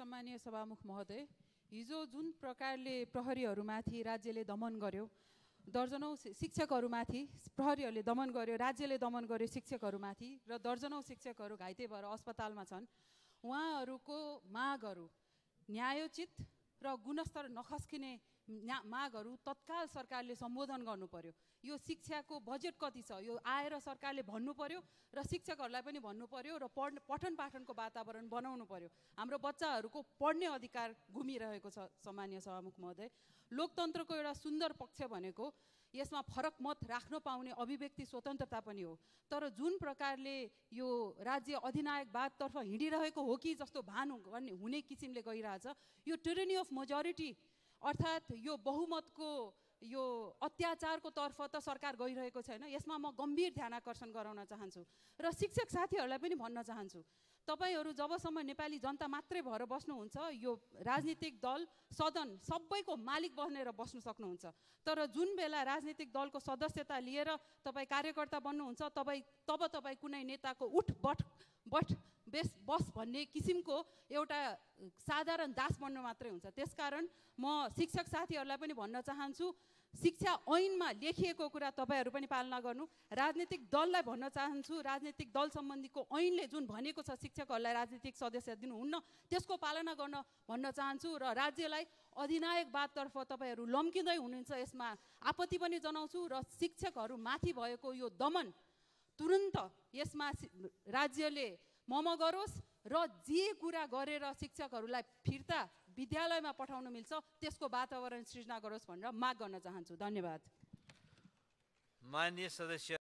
सम्मानीय सभामुख महोदय, हिजो जुन प्रकारले प्रहरीहरूमाथि राज्यले दमन गर्यो, दर्जनौं शिक्षकहरूमाथि प्रहरीहरूले दमन गर्यो, राज्यले दमन गर्यो शिक्षकहरूमाथि, र दर्जनौं शिक्षकहरू घाइते भएर अस्पतालमा छन्। उहाँहरूको मागहरू न्यायोचित र गुणस्तर नखस्किने मागहरू तत्काल सरकारले सम्बोधन गर्नु पर्यो। यो शिक्षाको बजेट कति छ यो आएर सरकारले भन्नु पर्यो र शिक्षकहरूलाई पनि भन्नु पर्यो र पठन पाठनको वातावरण बनाउनु पर्यो। हाम्रो बच्चाहरूको पढ्ने अधिकार गुमिरहेको छ। सम्मानीय सभामुख महोदय, लोकतन्त्रको एउटा सुन्दर पक्ष भनेको यसमा फरक मत राख्न पाउने अभिव्यक्ति स्वतन्त्रता पनि हो। तर जुन प्रकारले यो राज्य अधिनायकवादतर्फ हिँडिरहेको हो कि जस्तो भान हुने किसिमले गइरहेछ, यो टिरेनी अफ मेजोरिटी अर्थात् यो बहुमतको यो अत्याचारको तर्फ त सरकार गइरहेको छैन। यसमा म गम्भीर ध्यान आकर्षण गराउन चाहन्छु र शिक्षक साथीहरूलाई पनि भन्न चाहन्छु, तपाईहरू जबसम्म नेपाली जनता मात्रै भएर बस्नुहुन्छ, यो राजनीतिक दल सदन सबैको मालिक बनेर बस्नु सक्नुहुन्छ। तर जुन बेला राजनीतिक दलको सदस्यता लिएर तपाईँ कार्यकर्ता बन्नुहुन्छ, तब तपाईँ कुनै नेताको उठ बस भन्ने किसिमको एउटा साधारण दास बन्न मात्रै हुन्छ। त्यसकारण म शिक्षक साथीहरूलाई पनि भन्न चाहन्छु, शिक्षा ऐनमा लेखिएको कुरा तपाईहरू पनि पालना गर्नु। राजनीतिक दललाई भन्न चाहन्छु, राजनीतिक दल सम्बन्धीको ऐनले जुन भनेको छ शिक्षकहरूलाई राजनीतिक सदस्य दिनुहुन्न, त्यसको पालना गर्न भन्न चाहन्छु र राज्यलाई अधिनायकवादतर्फ तपाईहरू लम्किँदै हुनुहुन्छ, यसमा आपत्ति पनि जनाउँछु र शिक्षकहरू माथि भएको यो दमन तुरन्त यसमा राज्यले मम गरोस् र जे कुरा गरेर शिक्षकहरूलाई फिर्ता विद्यालयमा पठाउन मिल्छ त्यसको वातावरण सृजना गरोस् भनेर माग गर्न चाहन्छु। धन्यवाद। माननीय सदस्य